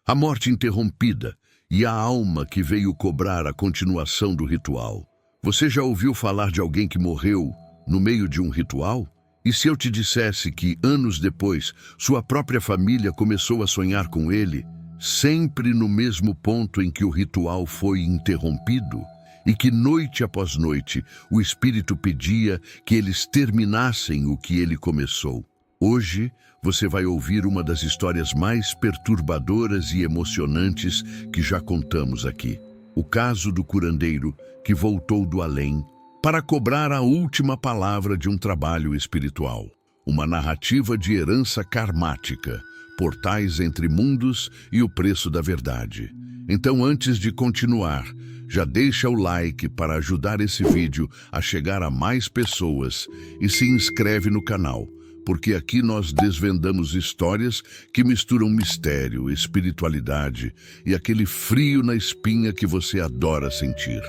A morte interrompida e a alma que veio cobrar a continuação do ritual. Você já ouviu falar de alguém que morreu no meio de um ritual? E se eu te dissesse que, anos depois, sua própria família começou a sonhar com ele, sempre no mesmo ponto em que o ritual foi interrompido? E que noite após noite o espírito pedia que eles terminassem o que ele começou? Hoje você vai ouvir uma das histórias mais perturbadoras e emocionantes que já contamos aqui. O caso do curandeiro que voltou do além para cobrar a última palavra de um trabalho espiritual. Uma narrativa de herança karmática, portais entre mundos e o preço da verdade. Então, antes de continuar, já deixa o like para ajudar esse vídeo a chegar a mais pessoas e se inscreve no canal, porque aqui nós desvendamos histórias que misturam mistério, espiritualidade e aquele frio na espinha que você adora sentir.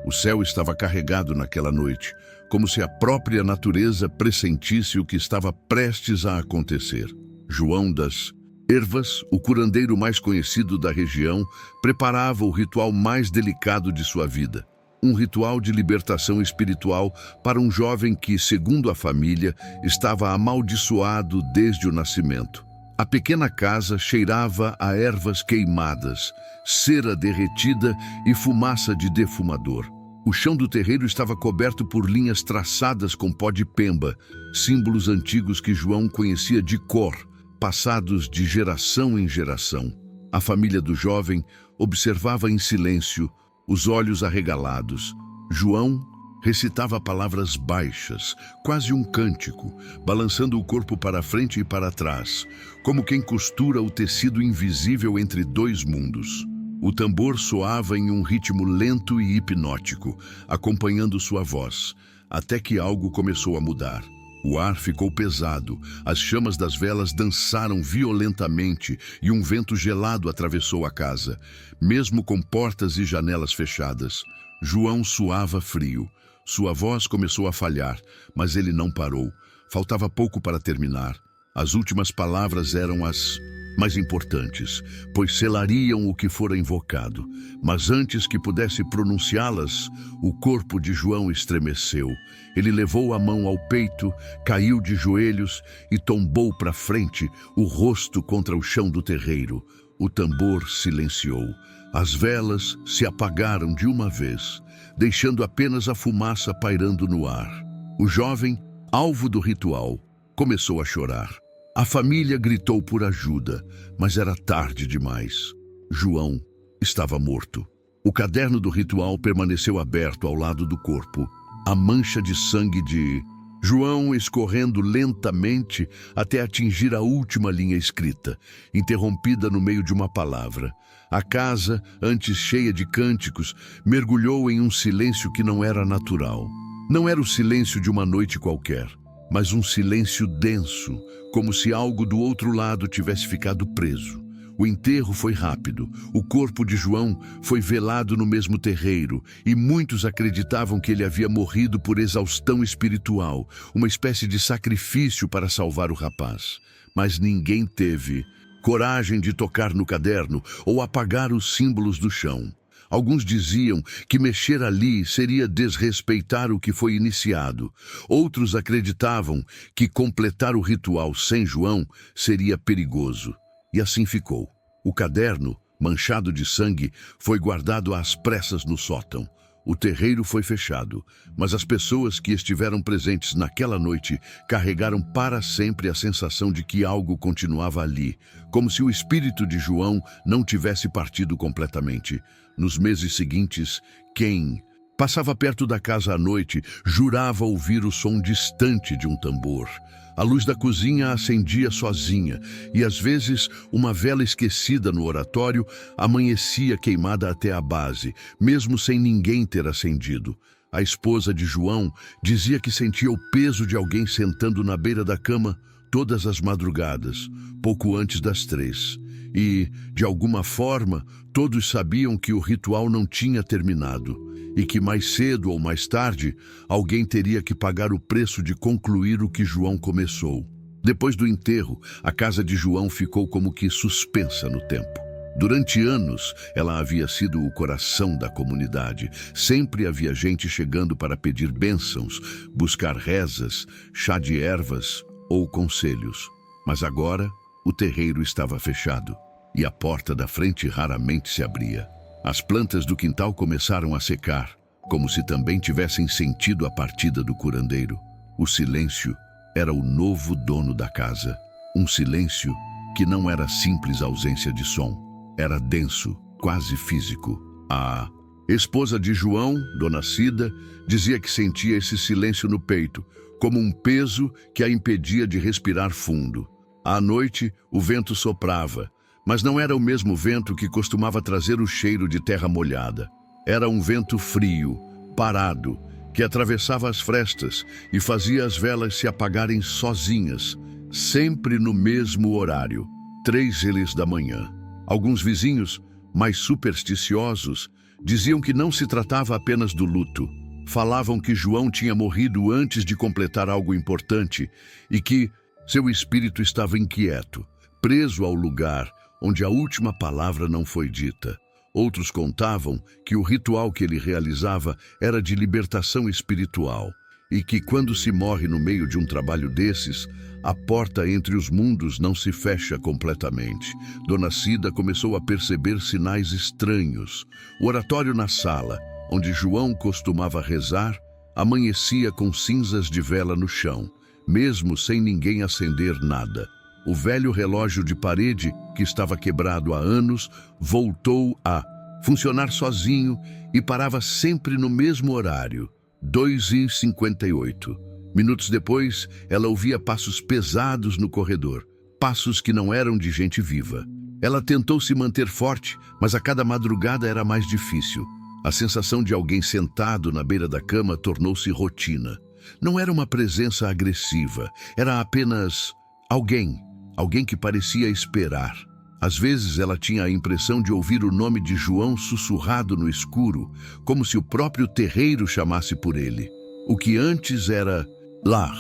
O céu estava carregado naquela noite, como se a própria natureza pressentisse o que estava prestes a acontecer. João das Ervas, o curandeiro mais conhecido da região, preparava o ritual mais delicado de sua vida. Um ritual de libertação espiritual para um jovem que, segundo a família, estava amaldiçoado desde o nascimento. A pequena casa cheirava a ervas queimadas, cera derretida e fumaça de defumador. O chão do terreiro estava coberto por linhas traçadas com pó de pemba, símbolos antigos que João conhecia de cor, passados de geração em geração. A família do jovem observava em silêncio, os olhos arregalados. João recitava palavras baixas, quase um cântico, balançando o corpo para frente e para trás, como quem costura o tecido invisível entre dois mundos. O tambor soava em um ritmo lento e hipnótico, acompanhando sua voz, até que algo começou a mudar. O ar ficou pesado, as chamas das velas dançaram violentamente e um vento gelado atravessou a casa, mesmo com portas e janelas fechadas. João suava frio. Sua voz começou a falhar, mas ele não parou. Faltava pouco para terminar. As últimas palavras eram as mais importantes, pois selariam o que fora invocado. Mas antes que pudesse pronunciá-las, o corpo de João estremeceu. Ele levou a mão ao peito, caiu de joelhos e tombou para frente, o rosto contra o chão do terreiro. O tambor silenciou. As velas se apagaram de uma vez, deixando apenas a fumaça pairando no ar. O jovem, alvo do ritual, começou a chorar. A família gritou por ajuda, mas era tarde demais. João estava morto. O caderno do ritual permaneceu aberto ao lado do corpo. A mancha de sangue de João escorrendo lentamente até atingir a última linha escrita, interrompida no meio de uma palavra. A casa, antes cheia de cânticos, mergulhou em um silêncio que não era natural. Não era o silêncio de uma noite qualquer, mas um silêncio denso, como se algo do outro lado tivesse ficado preso. O enterro foi rápido. O corpo de João foi velado no mesmo terreiro e muitos acreditavam que ele havia morrido por exaustão espiritual, uma espécie de sacrifício para salvar o rapaz. Mas ninguém teve coragem de tocar no caderno ou apagar os símbolos do chão. Alguns diziam que mexer ali seria desrespeitar o que foi iniciado. Outros acreditavam que completar o ritual sem João seria perigoso. E assim ficou. O caderno, manchado de sangue, foi guardado às pressas no sótão. O terreiro foi fechado, mas as pessoas que estiveram presentes naquela noite carregaram para sempre a sensação de que algo continuava ali, como se o espírito de João não tivesse partido completamente. Nos meses seguintes, quem passava perto da casa à noite jurava ouvir o som distante de um tambor. A luz da cozinha acendia sozinha e, às vezes, uma vela esquecida no oratório amanhecia queimada até a base, mesmo sem ninguém ter acendido. A esposa de João dizia que sentia o peso de alguém sentando na beira da cama todas as madrugadas, pouco antes das 3. E, de alguma forma, todos sabiam que o ritual não tinha terminado e que mais cedo ou mais tarde alguém teria que pagar o preço de concluir o que João começou. Depois do enterro, a casa de João ficou como que suspensa no tempo. Durante anos, ela havia sido o coração da comunidade. Sempre havia gente chegando para pedir bênçãos, buscar rezas, chá de ervas ou conselhos. Mas agora, o terreiro estava fechado e a porta da frente raramente se abria. As plantas do quintal começaram a secar, como se também tivessem sentido a partida do curandeiro. O silêncio era o novo dono da casa. Um silêncio que não era simples ausência de som. Era denso, quase físico. A esposa de João, Dona Cida, dizia que sentia esse silêncio no peito, como um peso que a impedia de respirar fundo. À noite, o vento soprava, mas não era o mesmo vento que costumava trazer o cheiro de terra molhada. Era um vento frio, parado, que atravessava as frestas e fazia as velas se apagarem sozinhas, sempre no mesmo horário, 3 da manhã. Alguns vizinhos, mais supersticiosos, diziam que não se tratava apenas do luto. Falavam que João tinha morrido antes de completar algo importante e que seu espírito estava inquieto, preso ao lugar onde a última palavra não foi dita. Outros contavam que o ritual que ele realizava era de libertação espiritual e que, quando se morre no meio de um trabalho desses, a porta entre os mundos não se fecha completamente. Dona Cida começou a perceber sinais estranhos. O oratório na sala, onde João costumava rezar, amanhecia com cinzas de vela no chão, mesmo sem ninguém acender nada. O velho relógio de parede, que estava quebrado há anos, voltou a funcionar sozinho e parava sempre no mesmo horário, 2h58. Minutos depois, ela ouvia passos pesados no corredor, passos que não eram de gente viva. Ela tentou se manter forte, mas a cada madrugada era mais difícil. A sensação de alguém sentado na beira da cama tornou-se rotina. Não era uma presença agressiva, era apenas alguém que parecia esperar. Às vezes ela tinha a impressão de ouvir o nome de João sussurrado no escuro, como se o próprio terreiro chamasse por ele. O que antes era lar,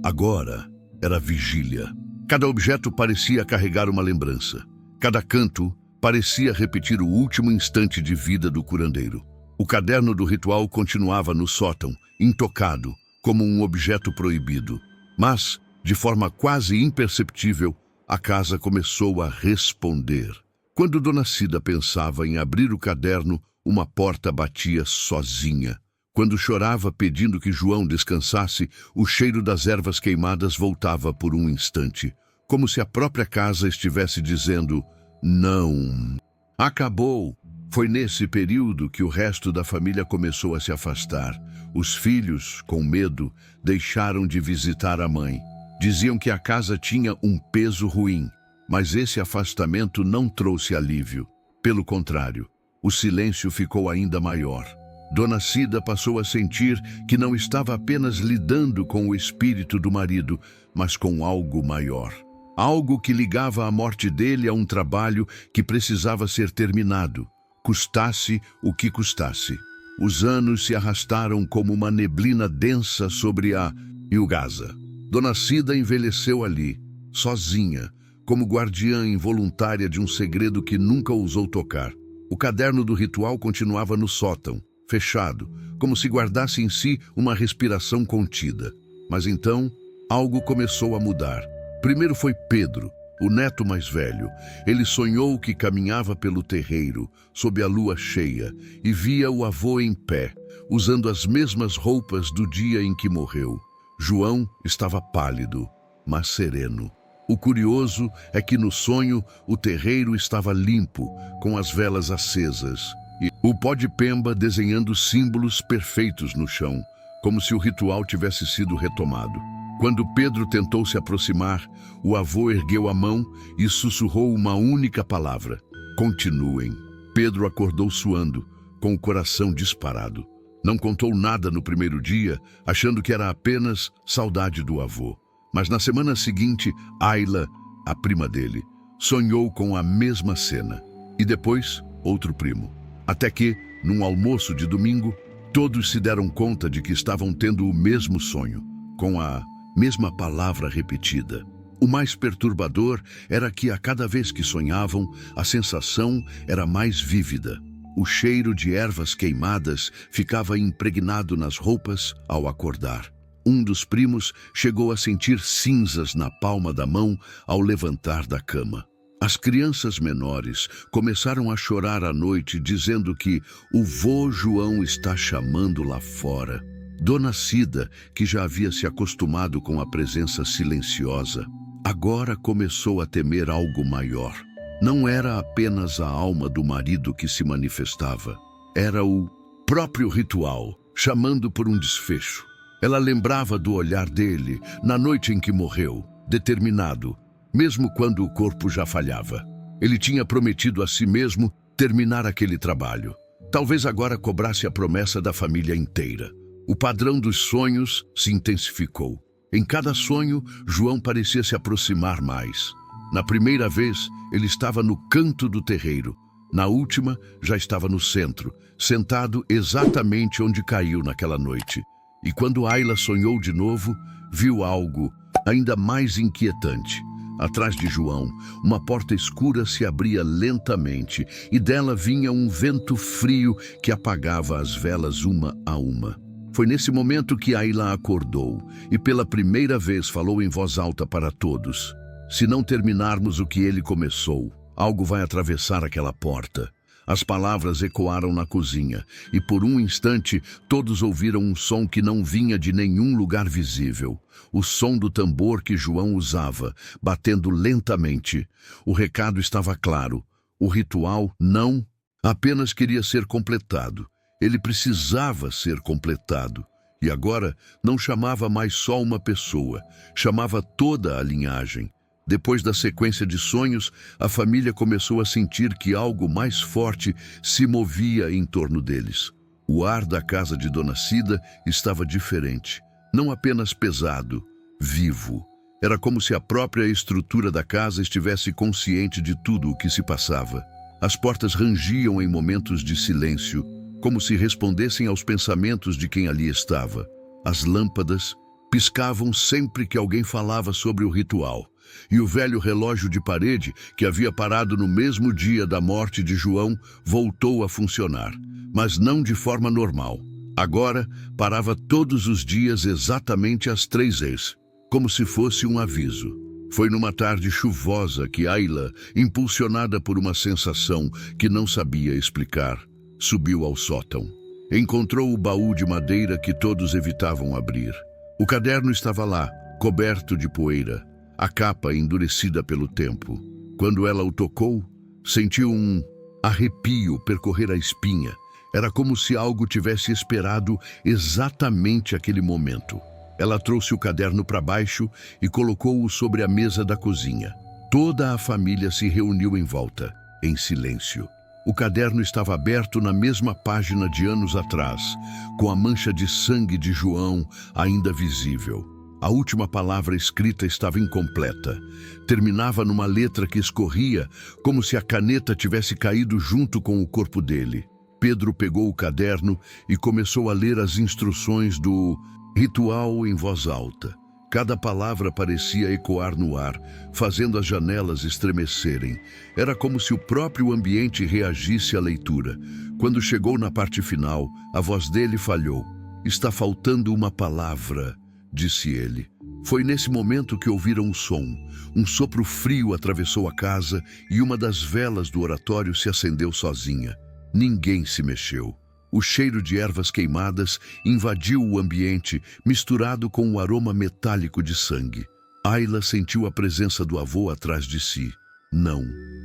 agora era vigília. Cada objeto parecia carregar uma lembrança. Cada canto parecia repetir o último instante de vida do curandeiro. O caderno do ritual continuava no sótão, intocado, como um objeto proibido. Mas, de forma quase imperceptível, a casa começou a responder. Quando Dona Cida pensava em abrir o caderno, uma porta batia sozinha. Quando chorava pedindo que João descansasse, o cheiro das ervas queimadas voltava por um instante, como se a própria casa estivesse dizendo, não. Acabou. Foi nesse período que o resto da família começou a se afastar. Os filhos, com medo, deixaram de visitar a mãe. Diziam que a casa tinha um peso ruim, mas esse afastamento não trouxe alívio. Pelo contrário, o silêncio ficou ainda maior. Dona Cida passou a sentir que não estava apenas lidando com o espírito do marido, mas com algo maior. Algo que ligava a morte dele a um trabalho que precisava ser terminado, custasse o que custasse. Os anos se arrastaram como uma neblina densa sobre a Ilgasa. Dona Cida envelheceu ali, sozinha, como guardiã involuntária de um segredo que nunca ousou tocar. O caderno do ritual continuava no sótão, fechado, como se guardasse em si uma respiração contida. Mas então, algo começou a mudar. Primeiro foi Pedro, o neto mais velho. Ele sonhou que caminhava pelo terreiro, sob a lua cheia, e via o avô em pé, usando as mesmas roupas do dia em que morreu. João estava pálido, mas sereno. O curioso é que no sonho o terreiro estava limpo, com as velas acesas, e o pó de pemba desenhando símbolos perfeitos no chão, como se o ritual tivesse sido retomado. Quando Pedro tentou se aproximar, o avô ergueu a mão e sussurrou uma única palavra: continuem. Pedro acordou suando, com o coração disparado. Não contou nada no primeiro dia, achando que era apenas saudade do avô. Mas na semana seguinte, Ayla, a prima dele, sonhou com a mesma cena. E depois, outro primo. Até que, num almoço de domingo, todos se deram conta de que estavam tendo o mesmo sonho, com a mesma palavra repetida. O mais perturbador era que a cada vez que sonhavam, a sensação era mais vívida. O cheiro de ervas queimadas ficava impregnado nas roupas ao acordar. Um dos primos chegou a sentir cinzas na palma da mão ao levantar da cama. As crianças menores começaram a chorar à noite, dizendo que o vô João está chamando lá fora. Dona Cida, que já havia se acostumado com a presença silenciosa, agora começou a temer algo maior. Não era apenas a alma do marido que se manifestava, era o próprio ritual, chamando por um desfecho. Ela lembrava do olhar dele na noite em que morreu, determinado, mesmo quando o corpo já falhava. Ele tinha prometido a si mesmo terminar aquele trabalho. Talvez agora cobrasse a promessa da família inteira. O padrão dos sonhos se intensificou. Em cada sonho, João parecia se aproximar mais. Na primeira vez, ele estava no canto do terreiro. Na última, já estava no centro, sentado exatamente onde caiu naquela noite. E quando Ayla sonhou de novo, viu algo ainda mais inquietante. Atrás de João, uma porta escura se abria lentamente e dela vinha um vento frio que apagava as velas uma a uma. Foi nesse momento que Ayla acordou e pela primeira vez falou em voz alta para todos. Se não terminarmos o que ele começou, algo vai atravessar aquela porta. As palavras ecoaram na cozinha, e por um instante todos ouviram um som que não vinha de nenhum lugar visível. O som do tambor que João usava, batendo lentamente. O recado estava claro. O ritual não apenas queria ser completado. Ele precisava ser completado. E agora não chamava mais só uma pessoa, chamava toda a linhagem. Depois da sequência de sonhos, a família começou a sentir que algo mais forte se movia em torno deles. O ar da casa de Dona Cida estava diferente, não apenas pesado, vivo. Era como se a própria estrutura da casa estivesse consciente de tudo o que se passava. As portas rangiam em momentos de silêncio, como se respondessem aos pensamentos de quem ali estava. As lâmpadas piscavam sempre que alguém falava sobre o ritual. E o velho relógio de parede, que havia parado no mesmo dia da morte de João, voltou a funcionar, mas não de forma normal. Agora, parava todos os dias exatamente às 3h, como se fosse um aviso. Foi numa tarde chuvosa que Ayla, impulsionada por uma sensação que não sabia explicar, subiu ao sótão. Encontrou o baú de madeira que todos evitavam abrir. O caderno estava lá, coberto de poeira, a capa endurecida pelo tempo. Quando ela o tocou, sentiu um arrepio percorrer a espinha. Era como se algo tivesse esperado exatamente aquele momento. Ela trouxe o caderno para baixo e colocou-o sobre a mesa da cozinha. Toda a família se reuniu em volta, em silêncio. O caderno estava aberto na mesma página de anos atrás, com a mancha de sangue de João ainda visível. A última palavra escrita estava incompleta. Terminava numa letra que escorria, como se a caneta tivesse caído junto com o corpo dele. Pedro pegou o caderno e começou a ler as instruções do ritual em voz alta. Cada palavra parecia ecoar no ar, fazendo as janelas estremecerem. Era como se o próprio ambiente reagisse à leitura. Quando chegou na parte final, a voz dele falhou. "Está faltando uma palavra", disse ele. Foi nesse momento que ouviram um som. Um sopro frio atravessou a casa e uma das velas do oratório se acendeu sozinha. Ninguém se mexeu. O cheiro de ervas queimadas invadiu o ambiente, misturado com o aroma metálico de sangue. Ayla sentiu a presença do avô atrás de si. Não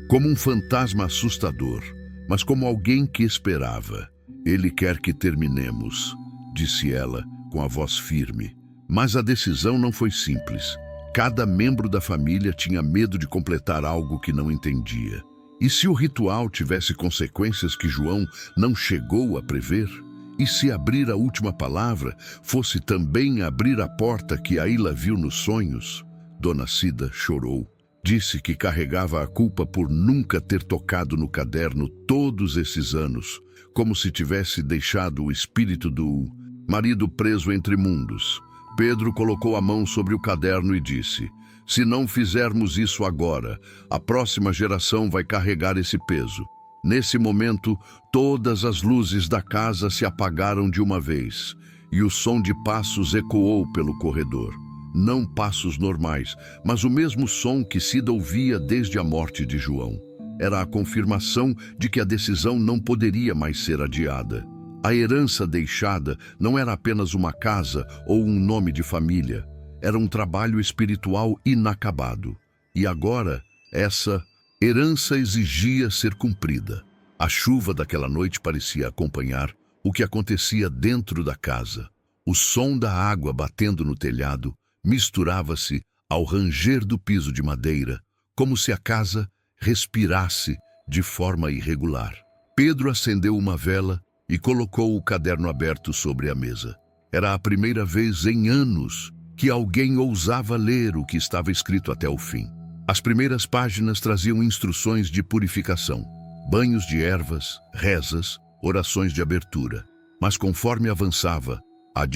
como um fantasma assustador, mas como alguém que esperava. "Ele quer que terminemos", disse ela, com a voz firme. Mas a decisão não foi simples. Cada membro da família tinha medo de completar algo que não entendia. E se o ritual tivesse consequências que João não chegou a prever? E se abrir a última palavra fosse também abrir a porta que Ayla viu nos sonhos? Dona Cida chorou. Disse que carregava a culpa por nunca ter tocado no caderno todos esses anos, como se tivesse deixado o espírito do marido preso entre mundos. Pedro colocou a mão sobre o caderno e disse: Se não fizermos isso agora, a próxima geração vai carregar esse peso. Nesse momento, todas as luzes da casa se apagaram de uma vez, e o som de passos ecoou pelo corredor. Não passos normais, mas o mesmo som que Cida ouvia desde a morte de João. Era a confirmação de que a decisão não poderia mais ser adiada. A herança deixada não era apenas uma casa ou um nome de família. Era um trabalho espiritual inacabado. E agora, essa herança exigia ser cumprida. A chuva daquela noite parecia acompanhar o que acontecia dentro da casa. O som da água batendo no telhado misturava-se ao ranger do piso de madeira, como se a casa respirasse de forma irregular. Pedro acendeu uma vela e colocou o caderno aberto sobre a mesa. Era a primeira vez em anos que alguém ousava ler o que estava escrito até o fim. As primeiras páginas traziam instruções de purificação, banhos de ervas, rezas, orações de abertura. Mas conforme avançava, a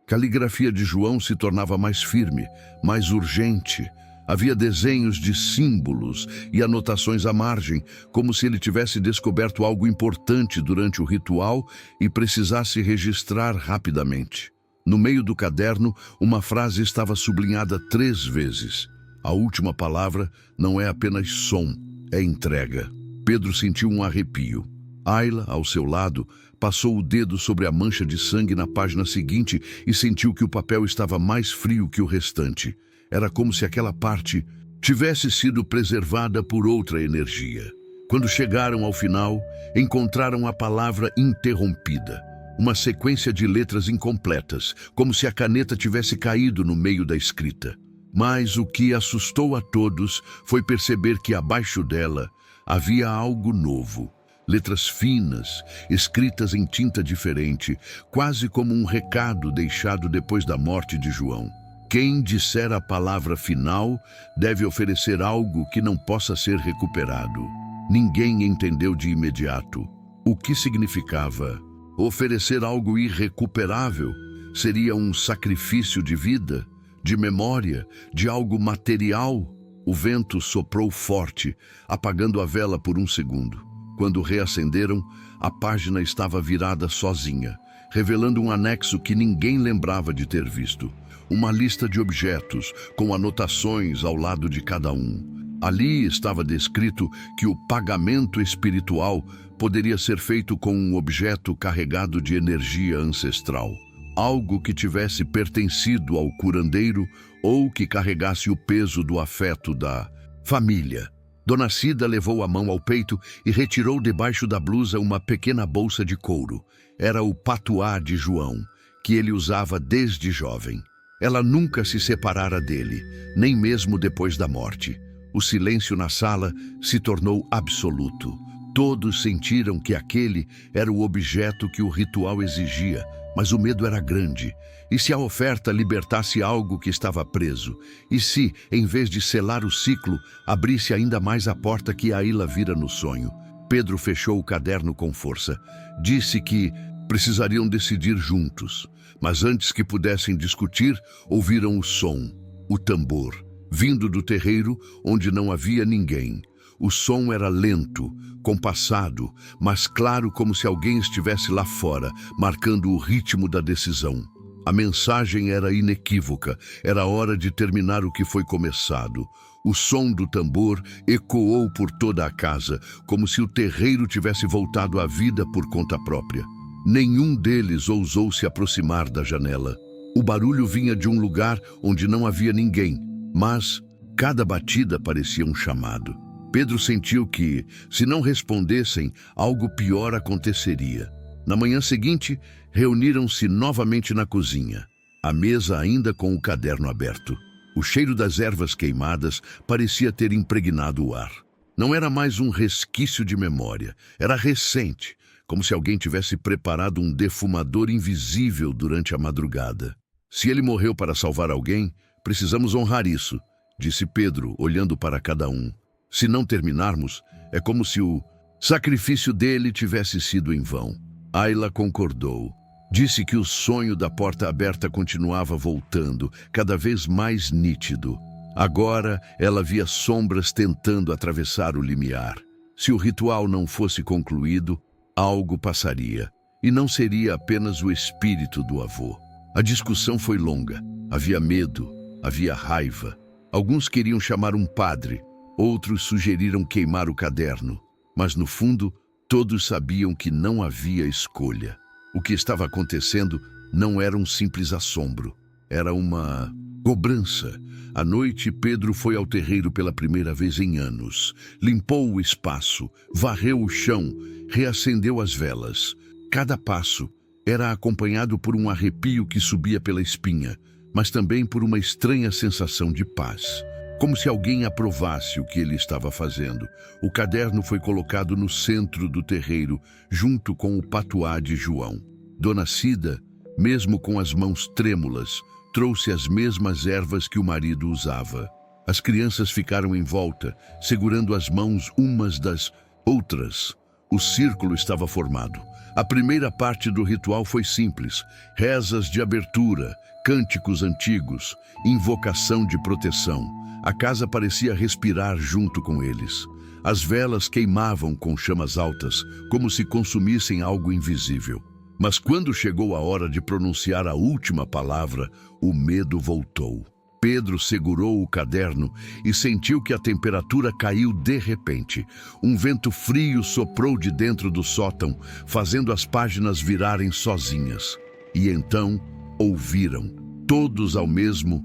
caligrafia de João se tornava mais firme, mais urgente. Havia desenhos de símbolos e anotações à margem, como se ele tivesse descoberto algo importante durante o ritual e precisasse registrar rapidamente. No meio do caderno, uma frase estava sublinhada 3 vezes. A última palavra não é apenas som, é entrega. Pedro sentiu um arrepio. Ayla, ao seu lado, passou o dedo sobre a mancha de sangue na página seguinte e sentiu que o papel estava mais frio que o restante. Era como se aquela parte tivesse sido preservada por outra energia. Quando chegaram ao final, encontraram a palavra interrompida. Uma sequência de letras incompletas, como se a caneta tivesse caído no meio da escrita. Mas o que assustou a todos foi perceber que abaixo dela havia algo novo. Letras finas, escritas em tinta diferente, quase como um recado deixado depois da morte de João. Quem disser a palavra final deve oferecer algo que não possa ser recuperado. Ninguém entendeu de imediato. O que significava? Oferecer algo irrecuperável? Seria um sacrifício de vida, de memória, de algo material? O vento soprou forte, apagando a vela por um segundo. Quando reacenderam, a página estava virada sozinha, revelando um anexo que ninguém lembrava de ter visto. Uma lista de objetos, com anotações ao lado de cada um. Ali estava descrito que o pagamento espiritual poderia ser feito com um objeto carregado de energia ancestral. Algo que tivesse pertencido ao curandeiro ou que carregasse o peso do afeto da família. Dona Cida levou a mão ao peito e retirou debaixo da blusa uma pequena bolsa de couro. Era o patuá de João, que ele usava desde jovem. Ela nunca se separara dele, nem mesmo depois da morte. O silêncio na sala se tornou absoluto. Todos sentiram que aquele era o objeto que o ritual exigia, mas o medo era grande. E se a oferta libertasse algo que estava preso? E se, em vez de selar o ciclo, abrisse ainda mais a porta que Ayla vira no sonho? Pedro fechou o caderno com força. Disse que precisariam decidir juntos. Mas antes que pudessem discutir, ouviram o som, o tambor, vindo do terreiro onde não havia ninguém. O som era lento, compassado, mas claro como se alguém estivesse lá fora, marcando o ritmo da decisão. A mensagem era inequívoca, era hora de terminar o que foi começado. O som do tambor ecoou por toda a casa, como se o terreiro tivesse voltado à vida por conta própria. Nenhum deles ousou se aproximar da janela. O barulho vinha de um lugar onde não havia ninguém, mas cada batida parecia um chamado. Pedro sentiu que, se não respondessem, algo pior aconteceria. Na manhã seguinte, reuniram-se novamente na cozinha, a mesa ainda com o caderno aberto. O cheiro das ervas queimadas parecia ter impregnado o ar. Não era mais um resquício de memória, era recente, como se alguém tivesse preparado um defumador invisível durante a madrugada. Se ele morreu para salvar alguém, precisamos honrar isso, disse Pedro, olhando para cada um. Se não terminarmos, é como se o sacrifício dele tivesse sido em vão. Ayla concordou. Disse que o sonho da porta aberta continuava voltando, cada vez mais nítido. Agora ela via sombras tentando atravessar o limiar. Se o ritual não fosse concluído, algo passaria. E não seria apenas o espírito do avô. A discussão foi longa. Havia medo, havia raiva. Alguns queriam chamar um padre, outros sugeriram queimar o caderno. Mas no fundo, todos sabiam que não havia escolha. O que estava acontecendo não era um simples assombro. Era uma cobrança. À noite, Pedro foi ao terreiro pela primeira vez em anos. Limpou o espaço, varreu o chão, reacendeu as velas. Cada passo era acompanhado por um arrepio que subia pela espinha, mas também por uma estranha sensação de paz. Como se alguém aprovasse o que ele estava fazendo. O caderno foi colocado no centro do terreiro, junto com o patuá de João. Dona Cida, mesmo com as mãos trêmulas, trouxe as mesmas ervas que o marido usava. As crianças ficaram em volta, segurando as mãos umas das outras. O círculo estava formado. A primeira parte do ritual foi simples: rezas de abertura, cânticos antigos, invocação de proteção. A casa parecia respirar junto com eles. As velas queimavam com chamas altas, como se consumissem algo invisível. Mas quando chegou a hora de pronunciar a última palavra, o medo voltou. Pedro segurou o caderno e sentiu que a temperatura caiu de repente. Um vento frio soprou de dentro do sótão, fazendo as páginas virarem sozinhas. E então ouviram, todos ao mesmo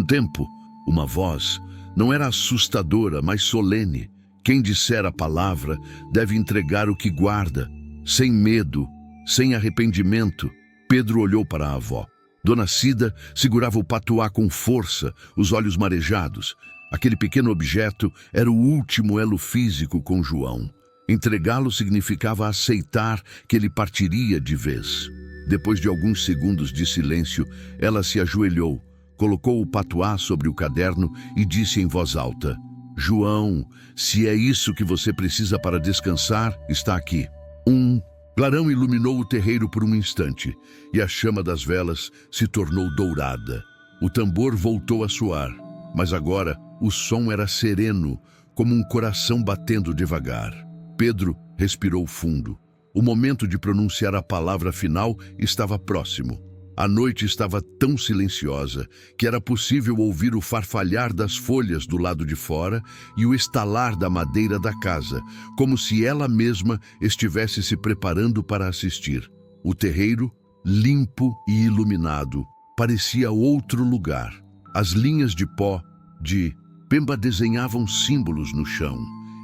tempo, uma voz. Não era assustadora, mas solene. Quem disser a palavra deve entregar o que guarda, sem medo, sem arrependimento. Pedro olhou para a avó. Dona Cida segurava o patuá com força, os olhos marejados. Aquele pequeno objeto era o último elo físico com João. Entregá-lo significava aceitar que ele partiria de vez. Depois de alguns segundos de silêncio, ela se ajoelhou, colocou o patuá sobre o caderno e disse em voz alta: João, se é isso que você precisa para descansar, está aqui. Um clarão iluminou o terreiro por um instante, e a chama das velas se tornou dourada. O tambor voltou a soar, mas agora o som era sereno, como um coração batendo devagar. Pedro respirou fundo. O momento de pronunciar a palavra final estava próximo. A noite estava tão silenciosa que era possível ouvir o farfalhar das folhas do lado de fora e o estalar da madeira da casa, como se ela mesma estivesse se preparando para assistir. O terreiro, limpo e iluminado, parecia outro lugar. As linhas de pó de pemba desenhavam símbolos no chão,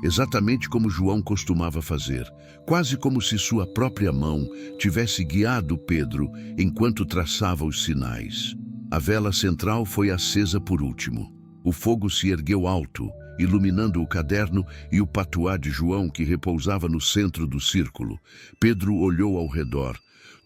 exatamente como João costumava fazer, quase como se sua própria mão tivesse guiado Pedro enquanto traçava os sinais. A vela central foi acesa por último. O fogo se ergueu alto, iluminando o caderno e o patuá de João que repousava no centro do círculo. Pedro olhou ao redor.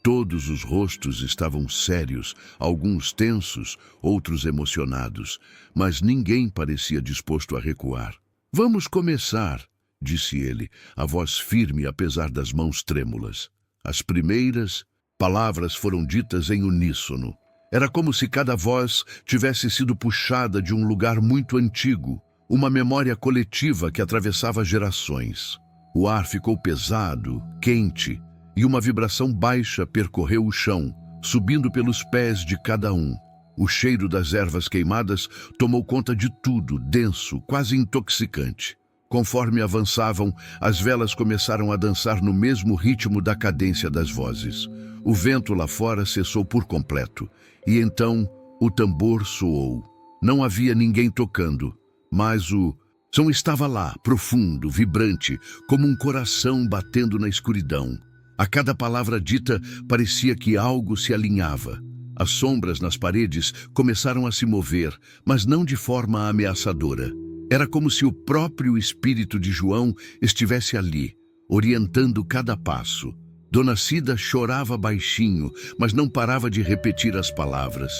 Todos os rostos estavam sérios, alguns tensos, outros emocionados, mas ninguém parecia disposto a recuar. Vamos começar, disse ele, a voz firme apesar das mãos trêmulas. As primeiras palavras foram ditas em uníssono. Era como se cada voz tivesse sido puxada de um lugar muito antigo, uma memória coletiva que atravessava gerações. O ar ficou pesado, quente, e uma vibração baixa percorreu o chão, subindo pelos pés de cada um. O cheiro das ervas queimadas tomou conta de tudo, denso, quase intoxicante. Conforme avançavam, as velas começaram a dançar no mesmo ritmo da cadência das vozes. O vento lá fora cessou por completo, e então o tambor soou. Não havia ninguém tocando, mas o som estava lá, profundo, vibrante, como um coração batendo na escuridão. A cada palavra dita parecia que algo se alinhava. As sombras nas paredes começaram a se mover, mas não de forma ameaçadora. Era como se o próprio espírito de João estivesse ali, orientando cada passo. Dona Cida chorava baixinho, mas não parava de repetir as palavras.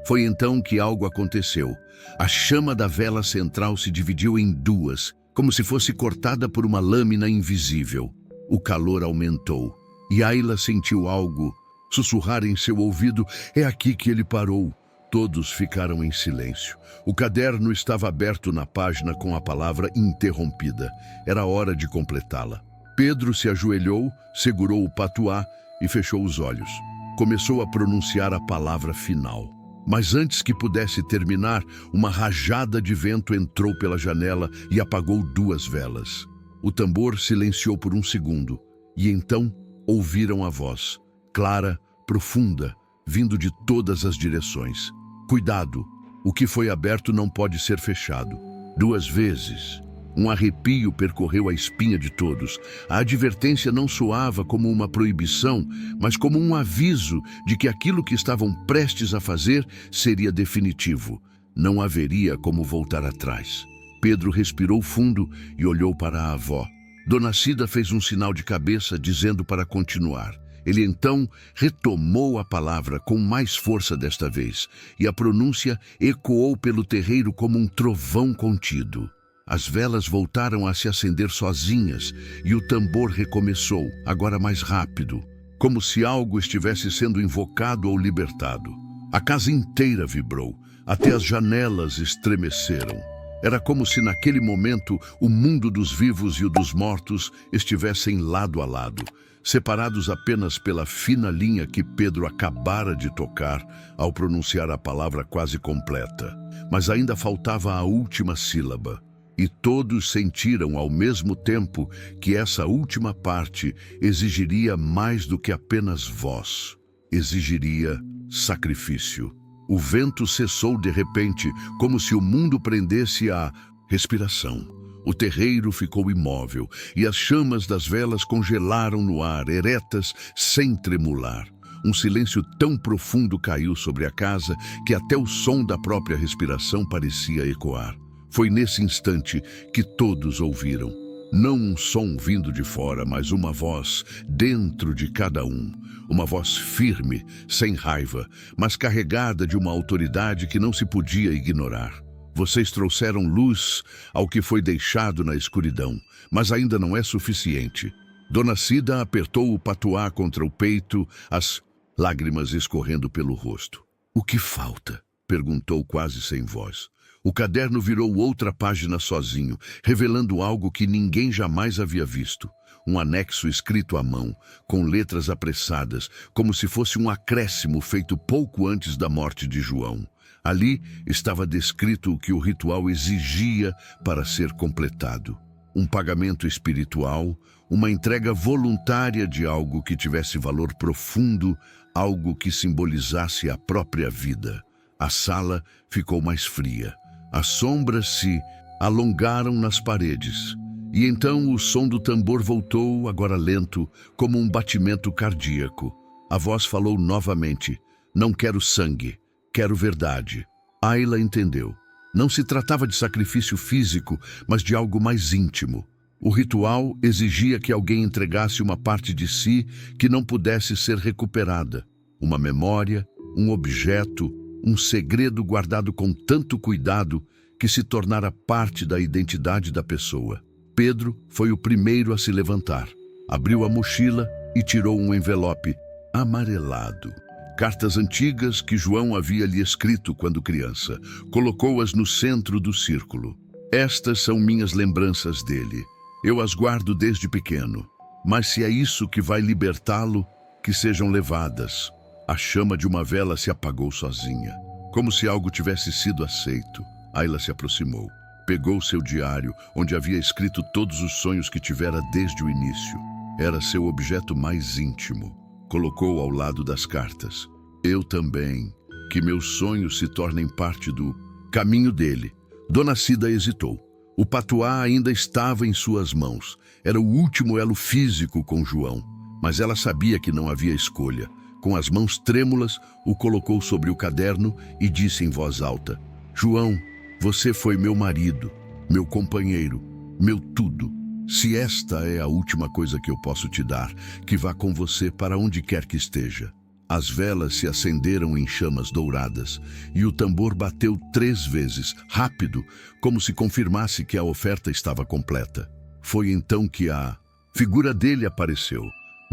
Foi então que algo aconteceu. A chama da vela central se dividiu em duas, como se fosse cortada por uma lâmina invisível. O calor aumentou, e Ayla sentiu algo sussurrar em seu ouvido: é aqui que ele parou. Todos ficaram em silêncio. O caderno estava aberto na página com a palavra interrompida. Era hora de completá-la. Pedro se ajoelhou, segurou o patuá e fechou os olhos. Começou a pronunciar a palavra final. Mas antes que pudesse terminar, uma rajada de vento entrou pela janela e apagou 2 velas. O tambor silenciou por um segundo, e então ouviram a voz, clara, profunda, vindo de todas as direções. Cuidado, o que foi aberto não pode ser fechado. 2 vezes. Um arrepio percorreu a espinha de todos. A advertência não soava como uma proibição, mas como um aviso de que aquilo que estavam prestes a fazer seria definitivo. Não haveria como voltar atrás. Pedro respirou fundo e olhou para a avó. Dona Cida fez um sinal de cabeça, dizendo para continuar. Ele então retomou a palavra com mais força desta vez, e a pronúncia ecoou pelo terreiro como um trovão contido. As velas voltaram a se acender sozinhas e o tambor recomeçou, agora mais rápido, como se algo estivesse sendo invocado ou libertado. A casa inteira vibrou, até as janelas estremeceram. Era como se naquele momento o mundo dos vivos e o dos mortos estivessem lado a lado, separados apenas pela fina linha que Pedro acabara de tocar ao pronunciar a palavra quase completa. Mas ainda faltava a última sílaba. E todos sentiram ao mesmo tempo que essa última parte exigiria mais do que apenas voz. Exigiria sacrifício. O vento cessou de repente, como se o mundo prendesse a respiração. O terreiro ficou imóvel e as chamas das velas congelaram no ar, eretas, sem tremular. Um silêncio tão profundo caiu sobre a casa que até o som da própria respiração parecia ecoar. Foi nesse instante que todos ouviram. Não um som vindo de fora, mas uma voz dentro de cada um. Uma voz firme, sem raiva, mas carregada de uma autoridade que não se podia ignorar. Vocês trouxeram luz ao que foi deixado na escuridão, mas ainda não é suficiente. Dona Cida apertou o patuá contra o peito, as lágrimas escorrendo pelo rosto. O que falta? Perguntou quase sem voz. O caderno virou outra página sozinho, revelando algo que ninguém jamais havia visto. Um anexo escrito à mão, com letras apressadas, como se fosse um acréscimo feito pouco antes da morte de João. Ali estava descrito o que o ritual exigia para ser completado. Um pagamento espiritual, uma entrega voluntária de algo que tivesse valor profundo, algo que simbolizasse a própria vida. A sala ficou mais fria. As sombras se alongaram nas paredes. E então o som do tambor voltou, agora lento, como um batimento cardíaco. A voz falou novamente. Não quero sangue, quero verdade. Ayla entendeu. Não se tratava de sacrifício físico, mas de algo mais íntimo. O ritual exigia que alguém entregasse uma parte de si que não pudesse ser recuperada. Uma memória, um objeto, um segredo guardado com tanto cuidado que se tornara parte da identidade da pessoa. Pedro foi o primeiro a se levantar. Abriu a mochila e tirou um envelope amarelado. Cartas antigas que João havia lhe escrito quando criança. Colocou-as no centro do círculo. Estas são minhas lembranças dele. Eu as guardo desde pequeno. Mas se é isso que vai libertá-lo, que sejam levadas. A chama de uma vela se apagou sozinha, como se algo tivesse sido aceito. Ayla se aproximou. Pegou seu diário, onde havia escrito todos os sonhos que tivera desde o início. Era seu objeto mais íntimo. Colocou ao lado das cartas. Eu também. Que meus sonhos se tornem parte do caminho dele. Dona Cida hesitou. O patuá ainda estava em suas mãos. Era o último elo físico com João. Mas ela sabia que não havia escolha. Com as mãos trêmulas, o colocou sobre o caderno e disse em voz alta: João, você foi meu marido, meu companheiro, meu tudo. Se esta é a última coisa que eu posso te dar, que vá com você para onde quer que esteja. As velas se acenderam em chamas douradas e o tambor bateu 3 vezes, rápido, como se confirmasse que a oferta estava completa. Foi então que a figura dele apareceu.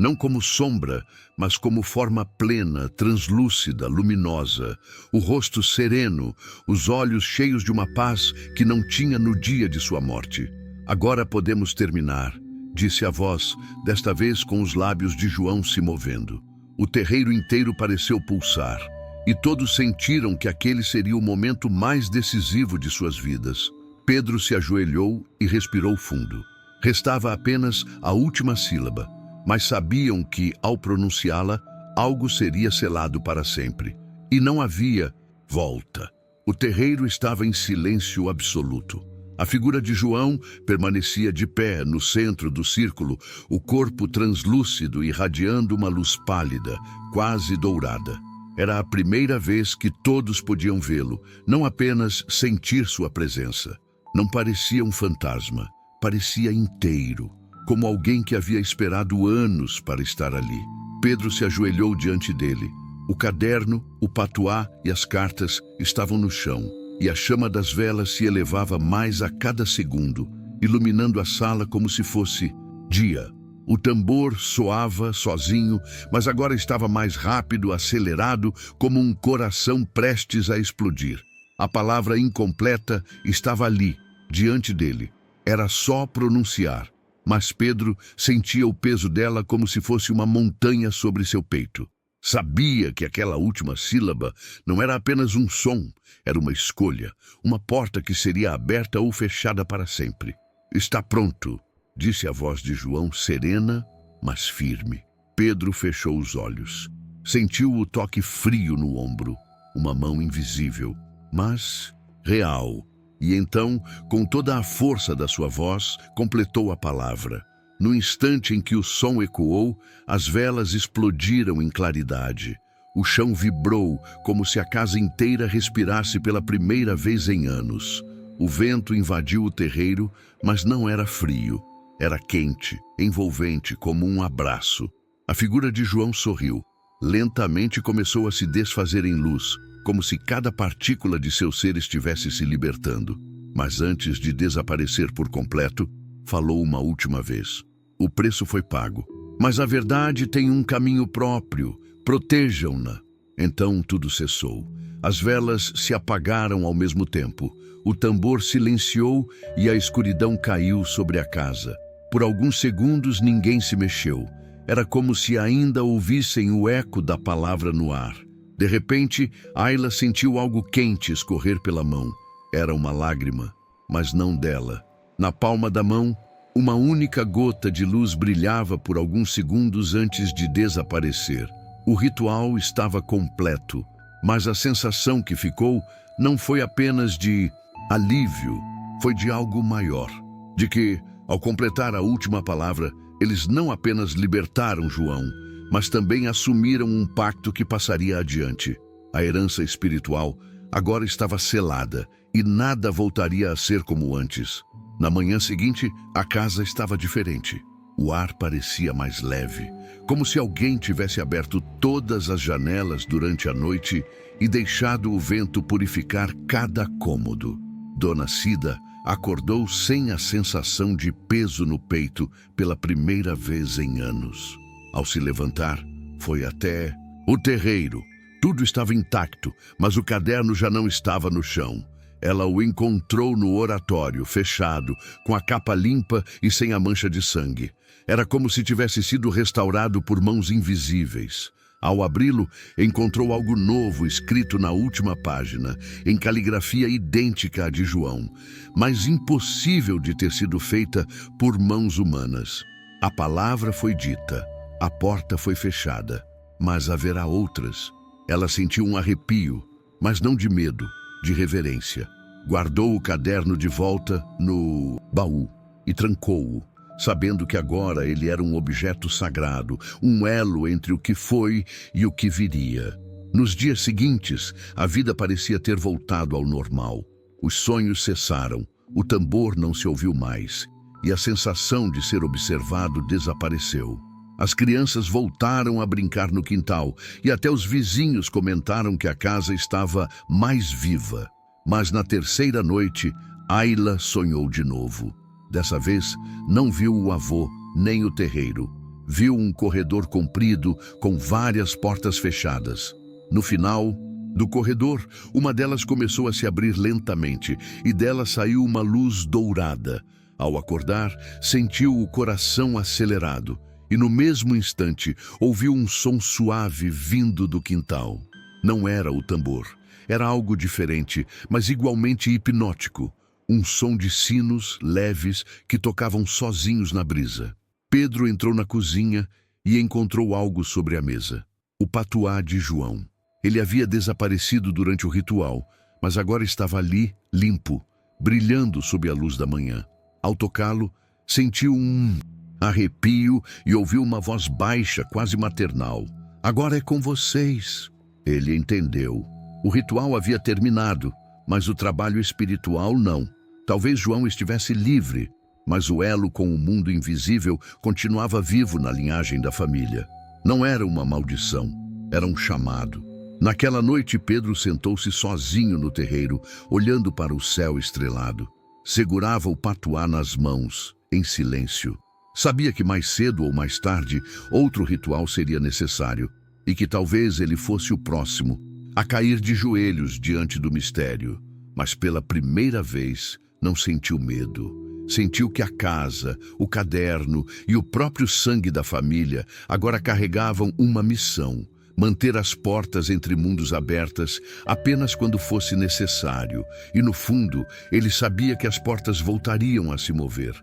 não como sombra, mas como forma plena, translúcida, luminosa, o rosto sereno, os olhos cheios de uma paz que não tinha no dia de sua morte. Agora podemos terminar, disse a voz, desta vez com os lábios de João se movendo. O terreiro inteiro pareceu pulsar, e todos sentiram que aquele seria o momento mais decisivo de suas vidas. Pedro se ajoelhou e respirou fundo. Restava apenas a última sílaba, mas sabiam que, ao pronunciá-la, algo seria selado para sempre. E não havia volta. O terreiro estava em silêncio absoluto. A figura de João permanecia de pé no centro do círculo, o corpo translúcido irradiando uma luz pálida, quase dourada. Era a primeira vez que todos podiam vê-lo, não apenas sentir sua presença. Não parecia um fantasma, parecia inteiro, como alguém que havia esperado anos para estar ali. Pedro se ajoelhou diante dele. O caderno, o patuá e as cartas estavam no chão, e a chama das velas se elevava mais a cada segundo, iluminando a sala como se fosse dia. O tambor soava sozinho, mas agora estava mais rápido, acelerado, como um coração prestes a explodir. A palavra incompleta estava ali, diante dele. Era só pronunciar, mas Pedro sentia o peso dela como se fosse uma montanha sobre seu peito. Sabia que aquela última sílaba não era apenas um som, era uma escolha, uma porta que seria aberta ou fechada para sempre. Está pronto, disse a voz de João, serena, mas firme. Pedro fechou os olhos. Sentiu o toque frio no ombro, uma mão invisível, mas real. E então, com toda a força da sua voz, completou a palavra. No instante em que o som ecoou, as velas explodiram em claridade. O chão vibrou, como se a casa inteira respirasse pela primeira vez em anos. O vento invadiu o terreiro, mas não era frio. Era quente, envolvente, como um abraço. A figura de João sorriu. Lentamente começou a se desfazer em luz, como se cada partícula de seu ser estivesse se libertando. Mas antes de desaparecer por completo, falou uma última vez. O preço foi pago, mas a verdade tem um caminho próprio. Protejam-na. Então tudo cessou. As velas se apagaram ao mesmo tempo. O tambor silenciou e a escuridão caiu sobre a casa. Por alguns segundos ninguém se mexeu. Era como se ainda ouvissem o eco da palavra no ar. De repente, Ayla sentiu algo quente escorrer pela mão. Era uma lágrima, mas não dela. Na palma da mão, uma única gota de luz brilhava por alguns segundos antes de desaparecer. O ritual estava completo, mas a sensação que ficou não foi apenas de alívio, foi de algo maior. De que, ao completar a última palavra, eles não apenas libertaram João, mas também assumiram um pacto que passaria adiante. A herança espiritual agora estava selada e nada voltaria a ser como antes. Na manhã seguinte, a casa estava diferente. O ar parecia mais leve, como se alguém tivesse aberto todas as janelas durante a noite e deixado o vento purificar cada cômodo. Dona Cida acordou sem a sensação de peso no peito pela primeira vez em anos. Ao se levantar, foi até o terreiro. Tudo estava intacto, mas o caderno já não estava no chão. Ela o encontrou no oratório, fechado, com a capa limpa e sem a mancha de sangue. Era como se tivesse sido restaurado por mãos invisíveis. Ao abri-lo, encontrou algo novo escrito na última página, em caligrafia idêntica à de João, mas impossível de ter sido feita por mãos humanas. A palavra foi dita, a porta foi fechada, mas haverá outras. Ela sentiu um arrepio, mas não de medo, de reverência. Guardou o caderno de volta no baú e trancou-o, sabendo que agora ele era um objeto sagrado, um elo entre o que foi e o que viria. Nos dias seguintes, a vida parecia ter voltado ao normal. Os sonhos cessaram, o tambor não se ouviu mais, e a sensação de ser observado desapareceu. As crianças voltaram a brincar no quintal, e até os vizinhos comentaram que a casa estava mais viva. Mas na terceira noite, Ayla sonhou de novo. Dessa vez, não viu o avô nem o terreiro. viu um corredor comprido com várias portas fechadas. No final do corredor, uma delas começou a se abrir lentamente e dela saiu uma luz dourada. Ao acordar, sentiu o coração acelerado e no mesmo instante ouviu um som suave vindo do quintal. Não era o tambor, era algo diferente, mas igualmente hipnótico. Um som de sinos leves que tocavam sozinhos na brisa. Pedro entrou na cozinha e encontrou algo sobre a mesa. O patuá de João. Ele havia desaparecido durante o ritual, mas agora estava ali, limpo, brilhando sob a luz da manhã. Ao tocá-lo, sentiu um arrepio e ouviu uma voz baixa, quase maternal. "Agora é com vocês." Ele entendeu. O ritual havia terminado, mas o trabalho espiritual não. Talvez João estivesse livre, mas o elo com o mundo invisível continuava vivo na linhagem da família. Não era uma maldição, era um chamado. Naquela noite, Pedro sentou-se sozinho no terreiro, olhando para o céu estrelado. Segurava o patuá nas mãos, em silêncio. Sabia que mais cedo ou mais tarde, outro ritual seria necessário, e que talvez ele fosse o próximo a cair de joelhos diante do mistério. Mas pela primeira vez, não sentiu medo. Sentiu que a casa, o caderno e o próprio sangue da família agora carregavam uma missão: manter as portas entre mundos abertas apenas quando fosse necessário. E no fundo, ele sabia que as portas voltariam a se mover.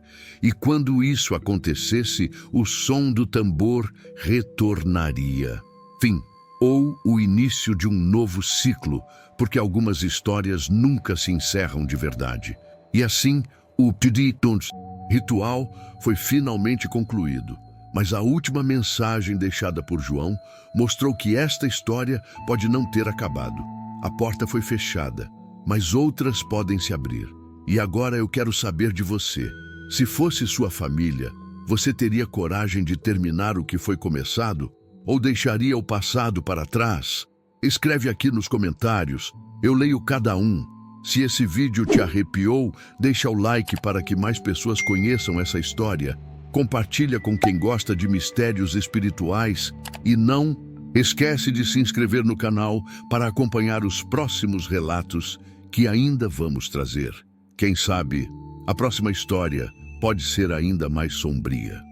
E quando isso acontecesse, o som do tambor retornaria. Fim. Ou o início de um novo ciclo, porque algumas histórias nunca se encerram de verdade. E assim, o ritual foi finalmente concluído. Mas a última mensagem deixada por João mostrou que esta história pode não ter acabado. A porta foi fechada, mas outras podem se abrir. E agora eu quero saber de você. Se fosse sua família, você teria coragem de terminar o que foi começado? Ou deixaria o passado para trás? Escreve aqui nos comentários. Eu leio cada um. Se esse vídeo te arrepiou, deixa o like para que mais pessoas conheçam essa história. Compartilha com quem gosta de mistérios espirituais e não esquece de se inscrever no canal para acompanhar os próximos relatos que ainda vamos trazer. Quem sabe, a próxima história pode ser ainda mais sombria.